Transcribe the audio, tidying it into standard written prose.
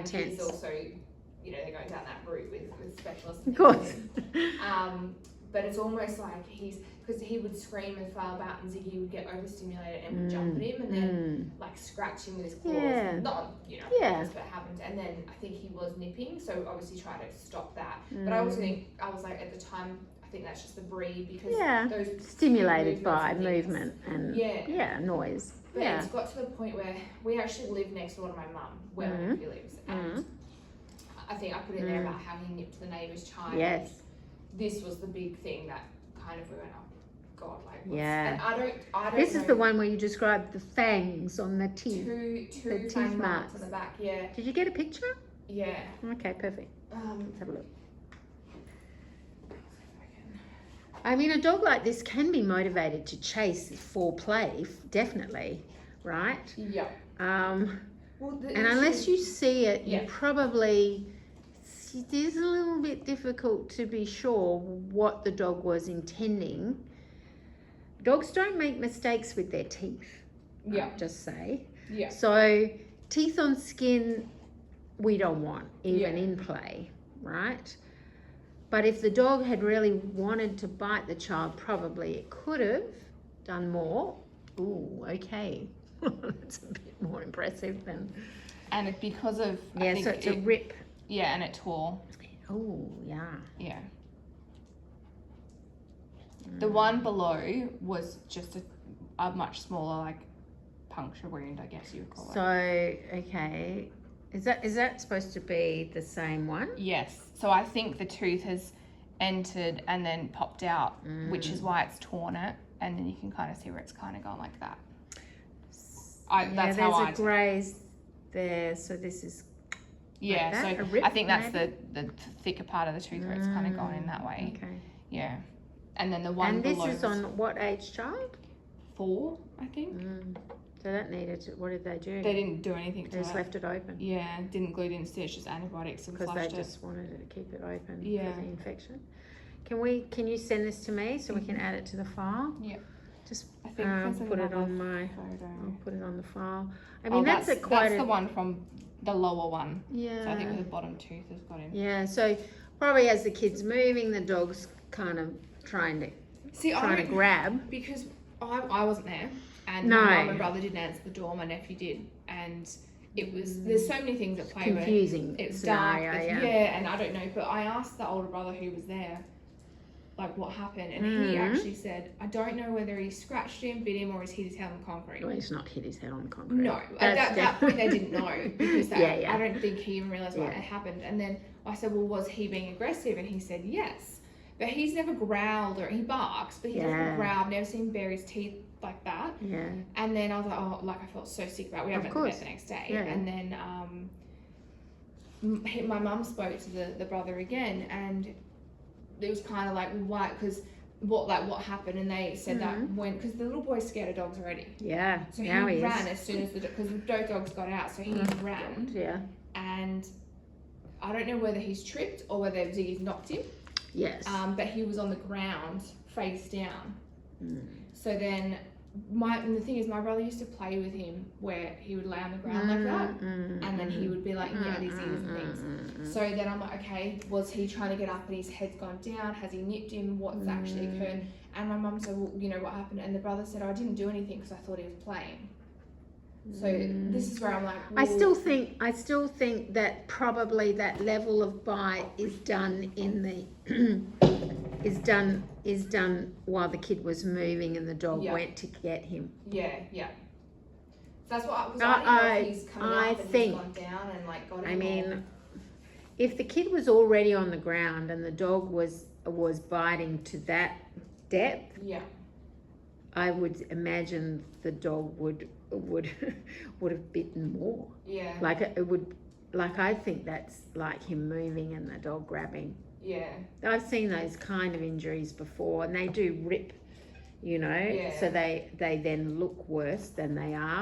intense. He's also, you know, they're going down that route with specialists. Of course. But it's almost like because he would scream and flail about, and Ziggy would get overstimulated and would jump at him and then like scratch him with his claws. Yeah. Not, you know, that's what happened. And then I think he was nipping, so obviously try to stop that. But I also think, I was like, at the time, I think that's just the breed, because those stimulated by movement and noise. But it's got to the point where we actually live next door to my mum, where my nephew lives, and I think I put in there about how he nipped the neighbour's child. Yes. This was the big thing that kind of we went, oh God, like what's, yeah. And I don't This know, is the one where you described the fangs on the teeth. Two fang marks on the back. Yeah. Did you get a picture? Yeah. Okay, perfect. Let's have a look. I mean, a dog like this can be motivated to chase for play, definitely, right? Yeah. And unless you see it, you probably, it is a little bit difficult to be sure what the dog was intending. Dogs don't make mistakes with their teeth. I'll just say. Yeah. So teeth on skin, we don't want, even in play, right? But if the dog had really wanted to bite the child, probably it could have done more. Ooh, okay. That's a bit more impressive than... And because of... Yeah, so it's a rip. Yeah, and it tore. Oh, yeah. Yeah. The one below was just a much smaller, like, puncture wound, I guess you would call it. So, okay. Is that supposed to be the same one? Yes. So I think the tooth has entered and then popped out, which is why it's torn it. And then you can kind of see where it's kind of gone like that. That's how there's a graze there. So this is... Yeah, like so rip, I think that's maybe? the thicker part of the tooth where it's kind of gone in that way. Okay. Yeah. And then the one below... And this is on what age child? 4, I think. So that needed to, what did they do? They didn't do anything to it. They just left it open. Yeah, didn't glue, didn't stitch, just antibiotics and flushed it. Because they just wanted to keep it open for the infection. Can you send this to me so we can add it to the file? Yeah. Just I think put it on my photo. I'll put it on the file. I mean, that's the one from the lower one. Yeah. So I think the bottom tooth has got in. Yeah, so probably as the kid's moving, the dog's kind of trying to grab. Because I wasn't there, and my mum and brother didn't answer the door, my nephew did, and it was, there's so many things at play. Confusing. It's dark, and I don't know, but I asked the older brother who was there, like, what happened, and he actually said, I don't know whether he scratched him, bit him, or he's hit his head on the concrete. Well, he's not hit his head on the concrete. No, at that point they didn't know, because I don't think he even realised what had happened. And then I said, well, was he being aggressive? And he said yes, but he's never growled, or he barks, but he doesn't growl. I've never seen him bare his teeth like that. Yeah. And then I was like, oh, like, I felt so sick about it. We went to bed the next day. Yeah. And then my mum spoke to the brother again, and it was kind of like, why? Because what happened? And they said that because the little boy's scared of dogs already. Yeah. So he ran as soon as because the dogs got out, so he ran. Yeah. And I don't know whether he's tripped or whether Ziggy's knocked him. Yes. But he was on the ground, face down. So then, the thing is, my brother used to play with him where he would lay on the ground like that, and then he would be like at his ears and things. So then I'm like, okay, was he trying to get up and his head's gone down? Has he nipped him? What's actually occurred? And my mum said, well, you know what happened? And the brother said, I didn't do anything because I thought he was playing. So this is where I'm like, well, I still think that probably that level of bite is done in the is done while the kid was moving and the dog went to get him. Yeah. So that's what I was. I think he's coming up and he's gone down and like got him. I mean, if the kid was already on the ground and the dog was biting to that depth, I would imagine the dog would have bitten more. Yeah. Like it would, like I think that's like him moving and the dog grabbing. Yeah. I've seen those kind of injuries before, and they do rip, you know, so they then look worse than they are.